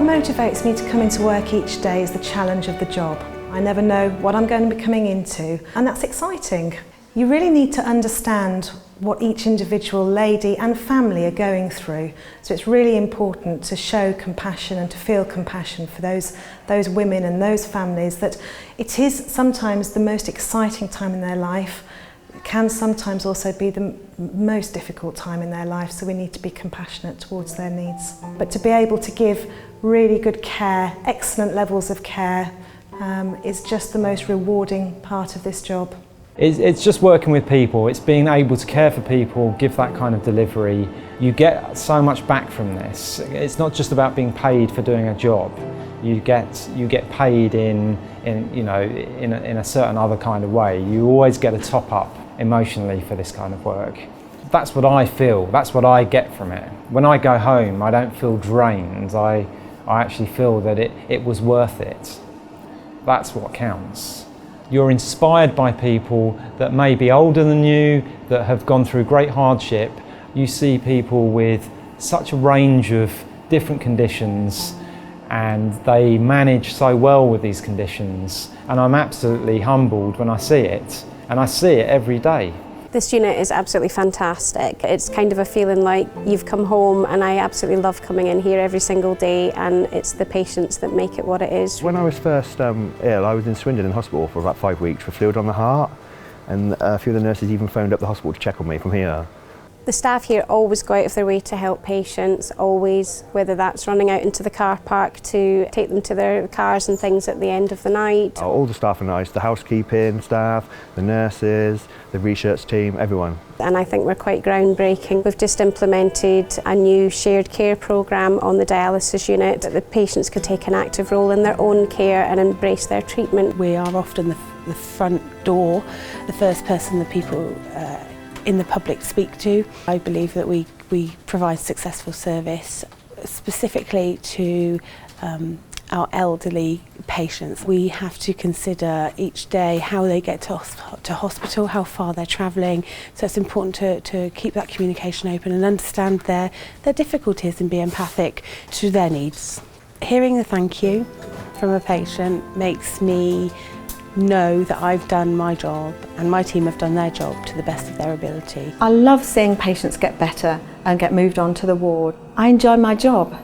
motivates me to come into work each day is the challenge of the job. I never know what I'm going to be coming into, and that's exciting. You really need to understand what each individual lady and family are going through. So it's really important to show compassion and to feel compassion for those women and those families, that it is sometimes the most exciting time in their life. It can sometimes also be the most difficult time in their life, so we need to be compassionate towards their needs. But to be able to give really good care, excellent levels of care, is just the most rewarding part of this job. It's just working with people, it's being able to care for people, give that kind of delivery. You get so much back from this. It's not just about being paid for doing a job. You get paid in a certain other kind of way. You always get a top up emotionally for this kind of work. That's what I feel, that's what I get from it. When I go home, I don't feel drained. I actually feel that it was worth it. That's what counts. You're inspired by people that may be older than you, that have gone through great hardship. You see people with such a range of different conditions, and they manage so well with these conditions. And I'm absolutely humbled when I see it, and I see it every day. This unit is absolutely fantastic. It's kind of a feeling like you've come home, and I absolutely love coming in here every single day, and it's the patients that make it what it is. When I was first ill, I was in Swindon in hospital for about 5 weeks for fluid on the heart, and a few of the nurses even phoned up the hospital to check on me from here. The staff here always go out of their way to help patients, always, whether that's running out into the car park to take them to their cars and things at the end of the night. All the staff are nice, the housekeeping staff, the nurses, the research team, everyone. And I think we're quite groundbreaking. We've just implemented a new shared care programme on the dialysis unit, that the patients could take an active role in their own care and embrace their treatment. We are often the front door, the first person that people in the public speak to. I believe that we provide successful service specifically to our elderly patients. We have to consider each day how they get to hospital, how far they're travelling, so it's important to keep that communication open and understand their difficulties and be empathic to their needs. Hearing the thank you from a patient makes me know that I've done my job and my team have done their job to the best of their ability. I love seeing patients get better and get moved on to the ward. I enjoy my job.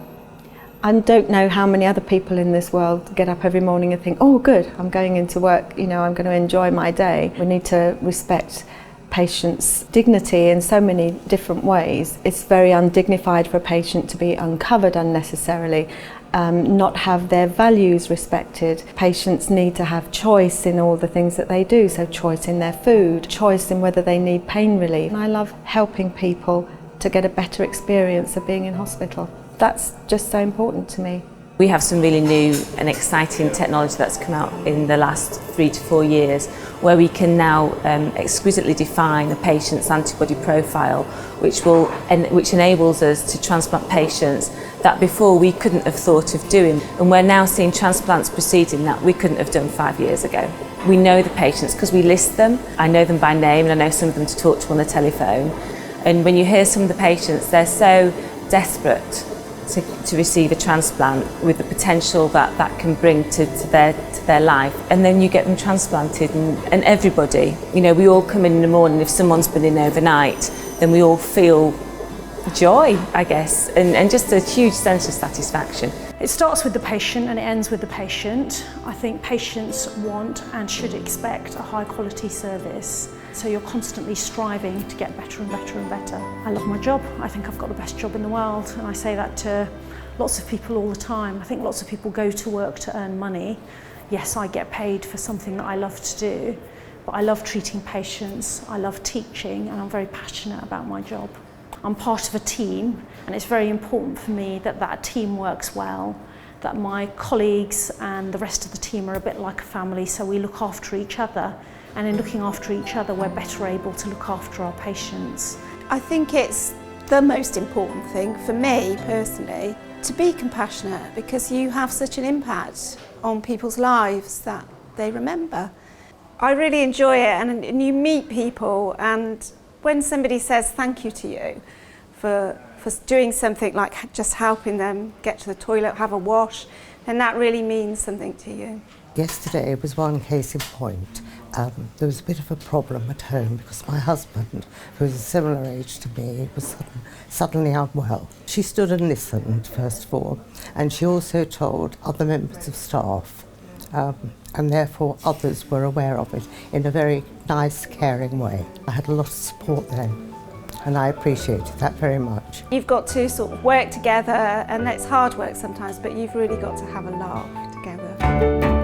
I don't know how many other people in this world get up every morning and think, oh good, I'm going into work, I'm going to enjoy my day. We need to respect patients' dignity in so many different ways. It's very undignified for a patient to be uncovered unnecessarily, not have their values respected. Patients need to have choice in all the things that they do, so choice in their food, choice in whether they need pain relief. And I love helping people to get a better experience of being in hospital. That's just so important to me. We have some really new and exciting technology that's come out in the last 3 to 4 years, where we can now exquisitely define a patient's antibody profile, which enables us to transplant patients that before we couldn't have thought of doing. And we're now seeing transplants proceeding that we couldn't have done 5 years ago. We know the patients because we list them. I know them by name, and I know some of them to talk to on the telephone. And when you hear some of the patients, they're so desperate to receive a transplant with the potential that can bring to their life, and then you get them transplanted, and everybody, we all come in the morning. If someone's been in overnight, then we all feel joy, I guess, and just a huge sense of satisfaction. It starts with the patient and it ends with the patient. I think patients want and should expect a high quality service. So you're constantly striving to get better and better and better. I love my job. I think I've got the best job in the world, and I say that to lots of people all the time. I think lots of people go to work to earn money. Yes, I get paid for something that I love to do, but I love treating patients, I love teaching, and I'm very passionate about my job. I'm part of a team, and it's very important for me that team works well, that my colleagues and the rest of the team are a bit like a family, so we look after each other. And in looking after each other, we're better able to look after our patients. I think it's the most important thing for me personally to be compassionate, because you have such an impact on people's lives that they remember. I really enjoy it, and you meet people, and when somebody says thank you to you for doing something like just helping them get to the toilet, have a wash, then that really means something to you. Yesterday was one case in point. There was a bit of a problem at home because my husband, who is a similar age to me, was suddenly unwell. She stood and listened, first of all, and she also told other members of staff, and therefore others were aware of it in a very nice, caring way. I had a lot of support then, and I appreciated that very much. You've got to sort of work together, and it's hard work sometimes, but you've really got to have a laugh together.